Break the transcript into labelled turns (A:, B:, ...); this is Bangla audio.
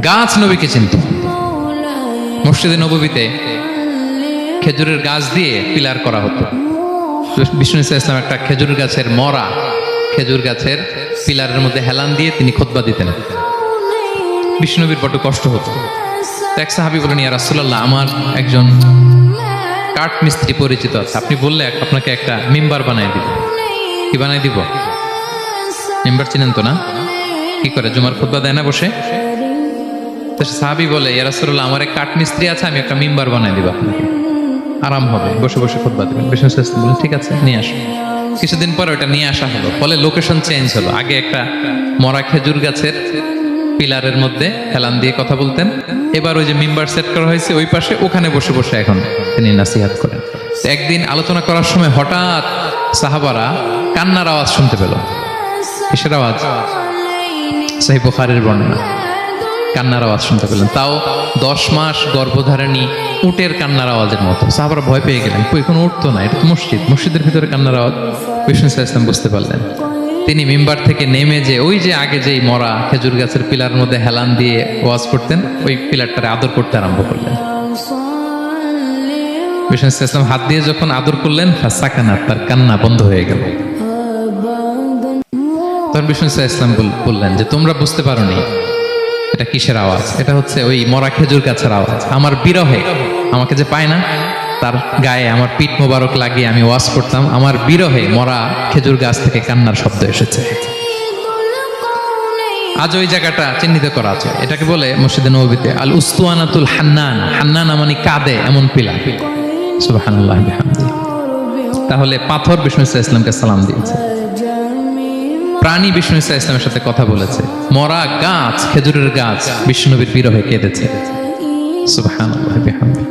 A: গাছ নবীকে চিনত। মসজিদে নববীতে খেজুরের গাছ দিয়ে পিলার করা হতো। বিষ্ণু ইসলাম একটা খেজুর গাছের মরা খেজুর গাছের পিলারের মধ্যে হেলান দিয়ে তিনি খুতবা দিতেন। বিষ্ণুনবীর বড় কষ্ট হতো। এক সাহাবী বলেন, ইয়া রাসূলুল্লাহ, আমার একজন কাঠ মিস্ত্রি পরিচিত আছে, আপনি বললে আপনাকে একটা মিম্বার বানাই দিব। কি বানাই দিব? মিম্বার চিনেন তো না? কি করে জুমার খুতবা দেয় না বসে? তো সাহাবী বলে, ইয়া রাসূলুল্লাহ, আমার এক কাঠ মিস্ত্রি আছে, আমি একটা মিম্বার বানাই দিব আপনাকে, আরাম হবে, বসে বসে খুতবা দেবেন। বিষ্ণু ইসলাম বলেন, ঠিক আছে, নিয়ে আসো। কিছুদিন পর ওটা নিয়ে আসা হলো, ফলে লোকেশন চেঞ্জ হলো। আগে একটা মরা খেজুর গাছের পিলারের মধ্যে হেলান দিয়ে কথা বলতেন, এবার ওই যে মিম্বার সেট করা হয়েছে ওই পাশে, ওখানে বসে বসে এখন তিনি নাসিহাত করেন। একদিন আলোচনা করার সময় হঠাৎ সাহাবারা কান্নার আওয়াজ শুনতে পেল। কিসের আওয়াজ? সহিহ বুখারীর বর্ণনা। কান্নার আওয়াজ শুনতে পেলেন, তাও 10 মাস গর্ভধারিণী উটের কান্নার আওয়াজের মতো। সাহাবারা ভয় পেয়ে গেলেন, কোনো উঠতো না, এটা তো মসজিদ, মসজিদের ভিতরে কান্নার আওয়াজ। বিষ্ণু ইসলাম বুঝতে পারলেন। তিনি মিম্বার থেকে নেমে যে ওই যে আগে যেই মরা খেজুর গাছের পিলারের মধ্যে হেলান দিয়ে ওয়াজ করতেন, ওই পিলারটারে আদর করতে আরম্ভ করলেন। বিষ্ণু ইসলাম হাত দিয়ে যখন আদর করলেন, সাকানাত, তার কান্না বন্ধ হয়ে গেল। তখন বিষ্ণু ইসলাম বললেন যে, তোমরা বুঝতে পারোনি এটা কিসের আওয়াজ? এটা হচ্ছে ওই মরা খেজুর গাছের আওয়াজ। আমার বিরহে, আমাকে যে পায় না, তার গায়ে আমার পিঠ মোবারক লাগিয়ে আমি ওয়াজ করতাম, আমার বিরহে মরা খেজুর গাছ থেকে কান্নার শব্দ এসেছে। আজ ওই জায়গাটা চিহ্নিত করা আছে। এটাকে বলে মসজিদে নববীতে আল উস্তুয়ানাতুল হান্নান। হান্নান মানে কাঁদে এমন পিলার। সুবহানাল্লাহ বিহামদিহি। তাহলে পাথর বিষ্ণু ইসলামকে সালাম দিয়েছে, প্রাণী বিষ্ণু ইসলামের সাথে কথা বলেছে, মরা গাছ খেজুরের গাছ বিষ্ণু নবীর বিরহে কেঁদেছে। সুবহানাল্লাহ বিহামদিহি।